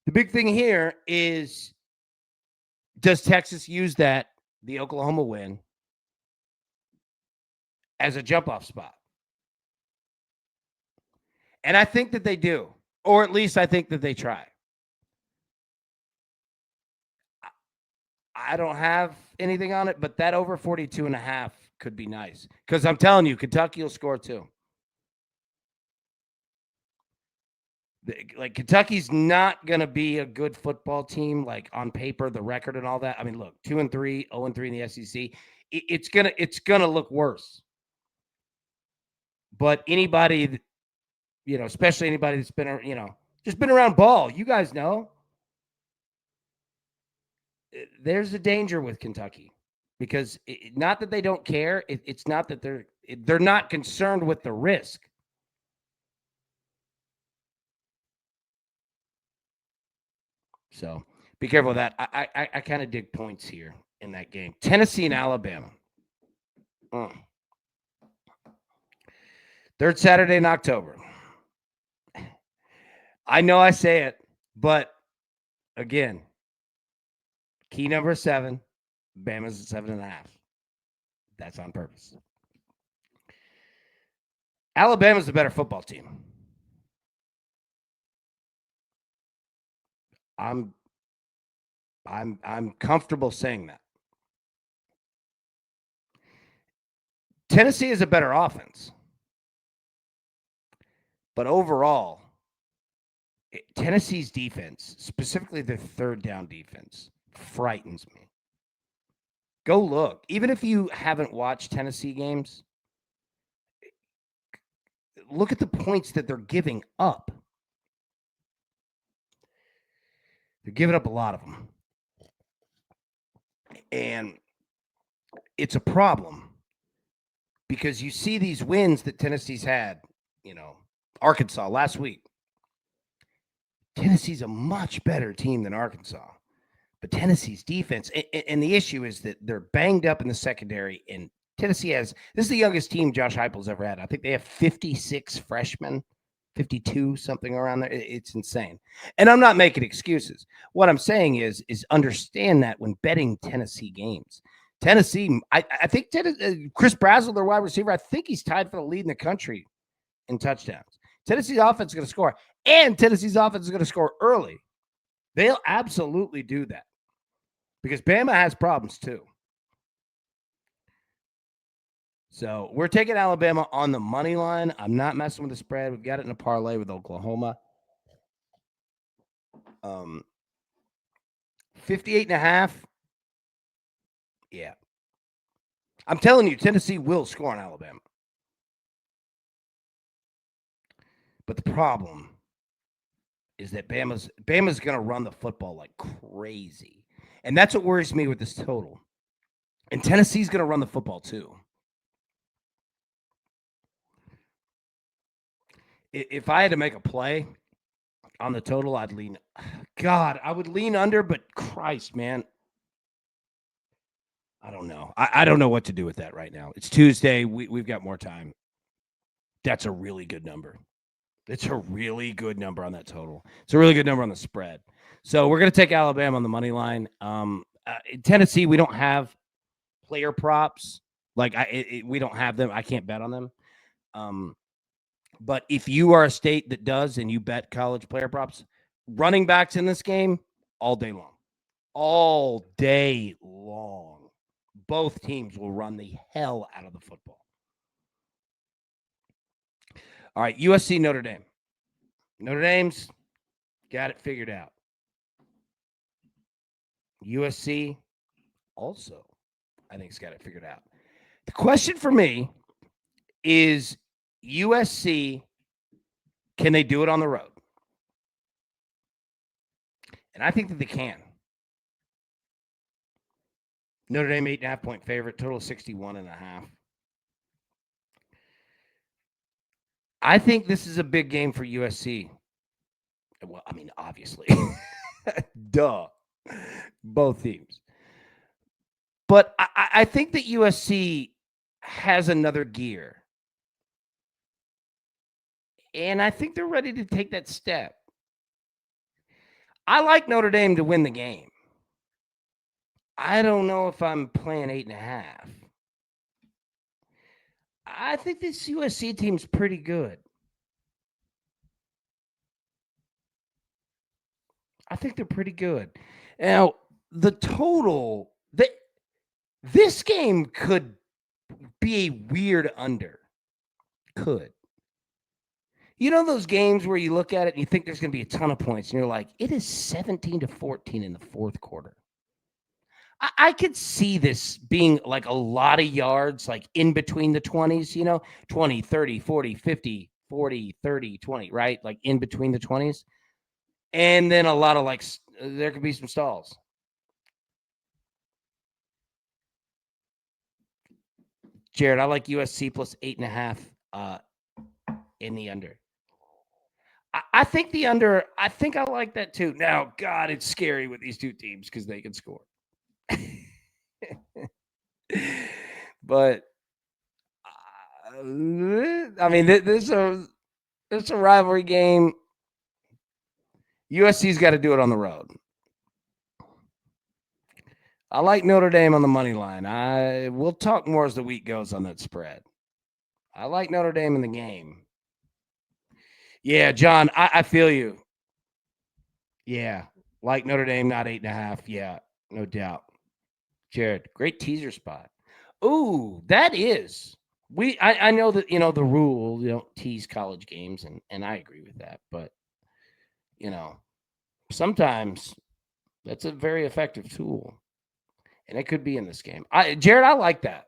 The big thing here is, does Texas use the Oklahoma win, as a jump-off spot? And I think that they do, or at least I think that they try. I don't have anything on it, but that over 42.5 could be nice. Because I'm telling you, Kentucky will score too. Like, Kentucky's not going to be a good football team, like on paper, the record and all that. I mean, look, 2-3, 0-3 in the SEC. It's gonna look worse. But anybody, especially anybody that's been, just been around ball, you guys know, there's a danger with Kentucky, because not that they don't care. It's not that they're not concerned with the risk. So be careful of that. I kind of dig points here in that game. Tennessee and Alabama. Third Saturday in October. I know I say it, but again, key number 7, Bama's at 7.5. That's on purpose. Alabama's the better football team. I'm comfortable saying that. Tennessee is a better offense. But overall, Tennessee's defense, specifically their third down defense, frightens me. Go look. Even if you haven't watched Tennessee games, look at the points that they're giving up. They're giving up a lot of them. And it's a problem, because you see these wins that Tennessee's had, Arkansas last week. Tennessee's a much better team than Arkansas. But Tennessee's defense, and the issue is that they're banged up in the secondary, and Tennessee this is the youngest team Josh Heupel's ever had. I think they have 56 freshmen, 52, something around there. It's insane. And I'm not making excuses. What I'm saying is understand that when betting Tennessee games. Tennessee, I think Chris Brazzell, their wide receiver, I think he's tied for the lead in the country in touchdowns. Tennessee's offense is going to score, and Tennessee's offense is going to score early. They'll absolutely do that, because Bama has problems too. So we're taking Alabama on the money line. I'm not messing with the spread. We've got it in a parlay with Oklahoma. 58.5. Yeah. I'm telling you, Tennessee will score on Alabama. But the problem is that Bama's going to run the football like crazy. And that's what worries me with this total. And Tennessee's going to run the football too. If I had to make a play on the total, I would lean under, but Christ, man. I don't know. I don't know what to do with that right now. It's Tuesday. We've got more time. That's a really good number. It's a really good number on that total. It's a really good number on the spread. So we're going to take Alabama on the money line. In Tennessee, we don't have player props. Like we don't have them. I can't bet on them. But if you are a state that does and you bet college player props, running backs in this game all day long. All day long. Both teams will run the hell out of the football. All right, USC, Notre Dame. Notre Dame's got it figured out. USC also, I think, has got it figured out. The question for me is USC, can they do it on the road? And I think that they can. Notre Dame, 8.5-point favorite, total 61.5. I think this is a big game for USC. Well, I mean, obviously. Duh. Both teams. But I think that USC has another gear. And I think they're ready to take that step. I like Notre Dame to win the game. I don't know if I'm playing 8.5. I think this USC team's pretty good. I think they're pretty good. Now, the total, this game could be a weird under. Could. You know those games where you look at it and you think there's going to be a ton of points, and you're like, it is 17-14 in the fourth quarter. I could see this being like a lot of yards, like in between the 20s, 20, 30, 40, 50, 40, 30, 20, right? Like in between the 20s. And then a lot of there could be some stalls. Jared, I like USC plus 8.5 in the under. I think the under, I think I like that too. Now, God, it's scary with these two teams because they can score. But, I mean, this is a rivalry game. USC's got to do it on the road. I like Notre Dame on the money line. We'll talk more as the week goes on that spread. I like Notre Dame in the game. Yeah, John, I feel you. Yeah, like Notre Dame, not 8.5. Yeah, no doubt. Jared, great teaser spot. Ooh, that is. I know that the rule, you don't tease college games, and I agree with that. But sometimes that's a very effective tool, and it could be in this game. Jared, I like that.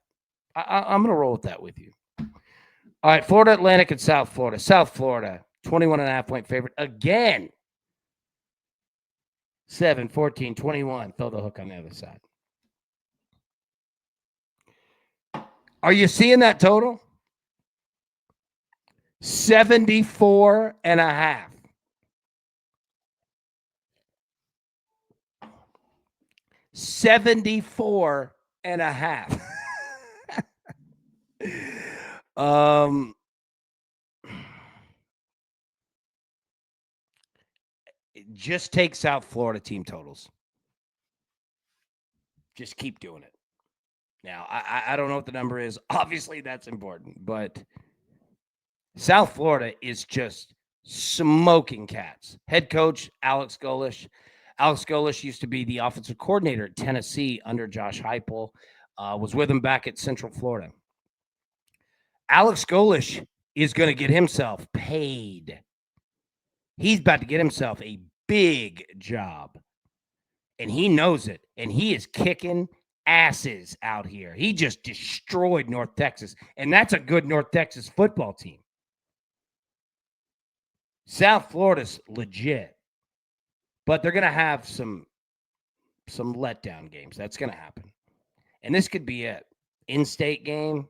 I'm gonna roll with that with you. All right, Florida Atlantic and South Florida. South Florida, 21.5-point favorite again. 7, 14, 21. Throw the hook on the other side. Are you seeing that total? 74.5. 74.5. Just take South Florida team totals. Just keep doing it. Now, I don't know what the number is. Obviously, that's important, but South Florida is just smoking cats. Head coach Alex Golesh. Alex Golesh used to be the offensive coordinator at Tennessee under Josh Heupel. Was with him back at Central Florida. Alex Golesh is going to get himself paid. He's about to get himself a big job. And he knows it. And he is kicking asses out here. He just destroyed North Texas. And that's a good North Texas football team. South Florida's legit. But they're going to have some letdown games. That's going to happen. And this could be it. In-state game.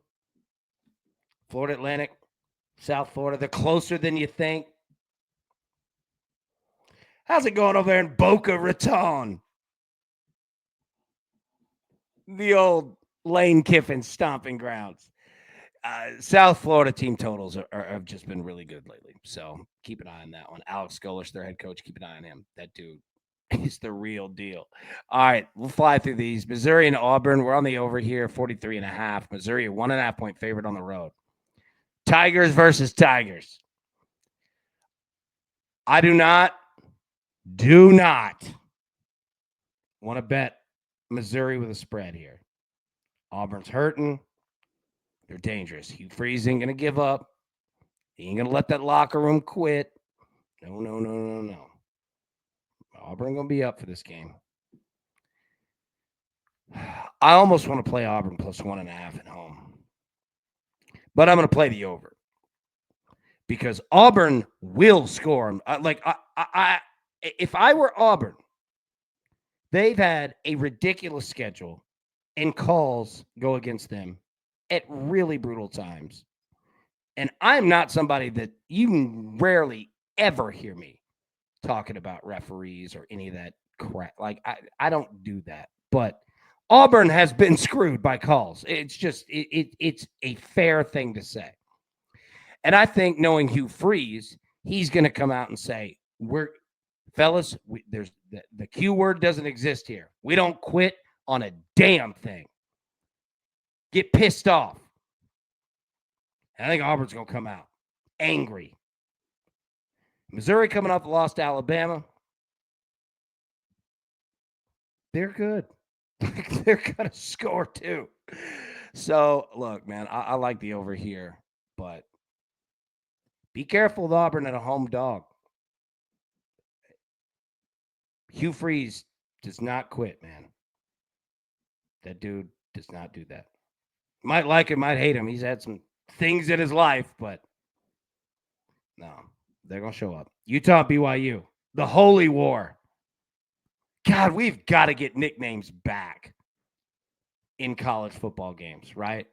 Florida Atlantic, South Florida. They're closer than you think. How's it going over there in Boca Raton? The old Lane Kiffin stomping grounds. South Florida team totals have just been really good lately. So keep an eye on that one. Alex Golesh, their head coach, keep an eye on him. That dude is the real deal. All right, we'll fly through these. Missouri and Auburn, we're on the over here, 43.5. Missouri, 1.5-point favorite on the road. Tigers versus Tigers. I do not want to bet Missouri with a spread here. Auburn's hurting. They're dangerous. Hugh Freeze ain't going to give up. He ain't going to let that locker room quit. No. Auburn going to be up for this game. I almost want to play Auburn plus 1.5 at home, but I'm going to play the over because Auburn will score. If I were Auburn, they've had a ridiculous schedule and calls go against them at really brutal times. And I'm not somebody that you rarely ever hear me talking about referees or any of that crap. Like I don't do that. But Auburn has been screwed by calls. It's just it's a fair thing to say. And I think knowing Hugh Freeze, he's going to come out and say, "We're fellas, there's the Q word doesn't exist here. We don't quit on a damn thing. Get pissed off." And I think Auburn's going to come out angry. Missouri coming off the loss to Alabama. They're good. They're going to score too. So, look, man, I like the over here, but be careful with Auburn at a home dog. Hugh Freeze does not quit, man. That dude does not do that. Might like him, might hate him. He's had some things in his life, but no, they're going to show up. Utah, BYU, the Holy War. God, we've got to get nicknames back in college football games, right?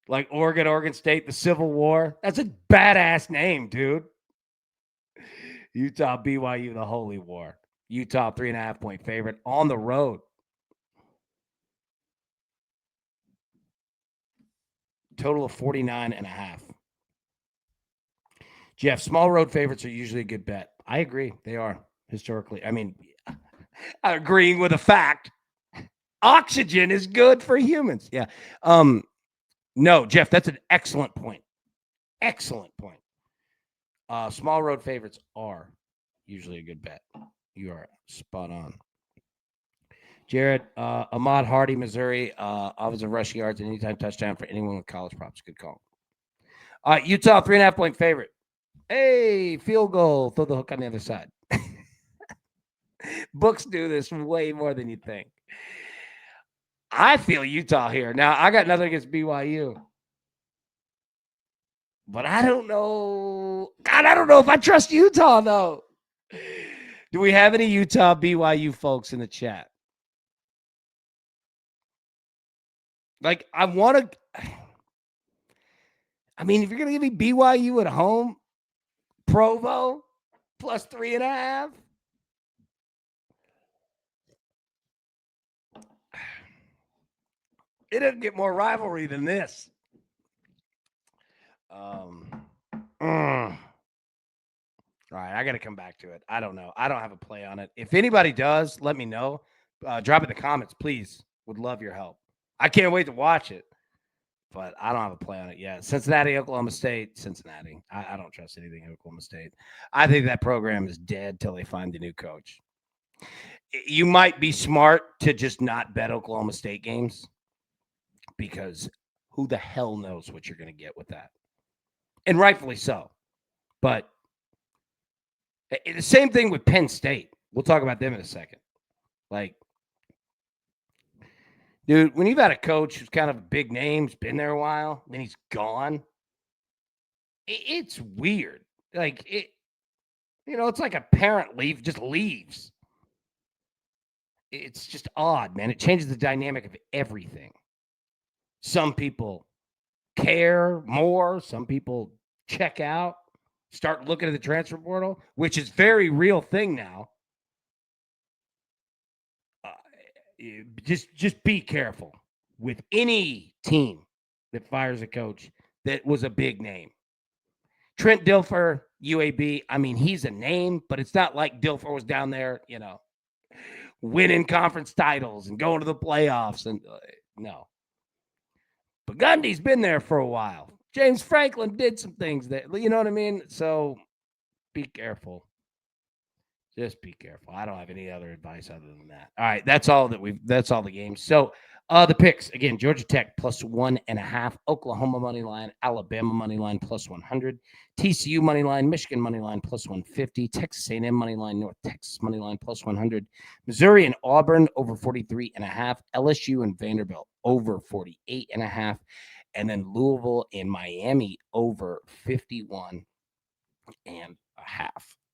Like Oregon State, the Civil War. That's a badass name, dude. Utah, BYU, the Holy War. Utah, 3.5-point favorite on the road. Total of 49.5. Jeff, small road favorites are usually a good bet. I agree. They are historically. I mean, agreeing with a fact. Oxygen is good for humans. Yeah. No, Jeff, that's an excellent point. Excellent point. Small road favorites are usually a good bet. You are spot on. Jared, Ahmad Hardy, Missouri, offensive rushing yards and anytime touchdown for anyone with college props. Good call. Utah, 3.5-point favorite. Hey, field goal. Throw the hook on the other side. Books do this way more than you think. I feel Utah here. Now, I got nothing against BYU. But I don't know. God, I don't know if I trust Utah, though. Do we have any Utah BYU folks in the chat? Like, I want to. I mean, if you're going to give me BYU at home, Provo plus 3.5. It doesn't get more rivalry than this. All right, I got to come back to it. I don't know. I don't have a play on it. If anybody does, let me know. Drop it in the comments, please. Would love your help. I can't wait to watch it, but I don't have a play on it yet. Cincinnati, Oklahoma State, Cincinnati. I don't trust anything in Oklahoma State. I think that program is dead till they find a new coach. You might be smart to just not bet Oklahoma State games because who the hell knows what you're going to get with that. And rightfully so. But the same thing with Penn State. We'll talk about them in a second. Like, dude, when you've had a coach who's kind of a big name, has been there a while, then he's gone, it's weird. Like, it's like a parent just leaves. It's just odd, man. It changes the dynamic of everything. Some people care more. Some people check out, start looking at the transfer portal, which is a very real thing now. Just be careful with any team that fires a coach that was a big name. Trent Dilfer, UAB, I mean, he's a name, but it's not like Dilfer was down there, winning conference titles and going to the playoffs. And no. But Gundy's been there for a while. James Franklin did some things that, you know what I mean? So be careful. Just be careful. I don't have any other advice other than that. All right, that's all the games. So the picks again: Georgia Tech +1.5, Oklahoma money line, Alabama money line +100, TCU money line, Michigan money line +150, Texas A&M money line, North Texas money line +100, Missouri and Auburn over 43.5, LSU and Vanderbilt over 48.5, and then Louisville and Miami over 51.5.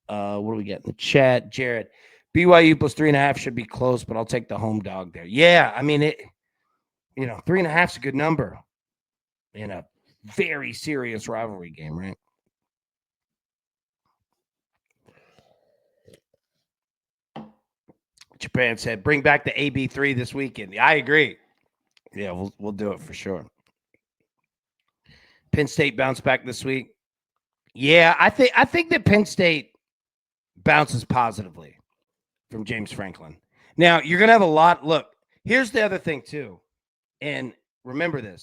What do we get in the chat? Jared, BYU +3.5 should be close, but I'll take the home dog there. Yeah, I mean 3.5 is a good number in a very serious rivalry game, right? Japan said, bring back the AB3 this weekend. I agree. Yeah, we'll do it for sure. Penn State bounced back this week. Yeah, I think that Penn State bounces positively from James Franklin. Now, you're going to have a lot. Look, here's the other thing, too. And remember this.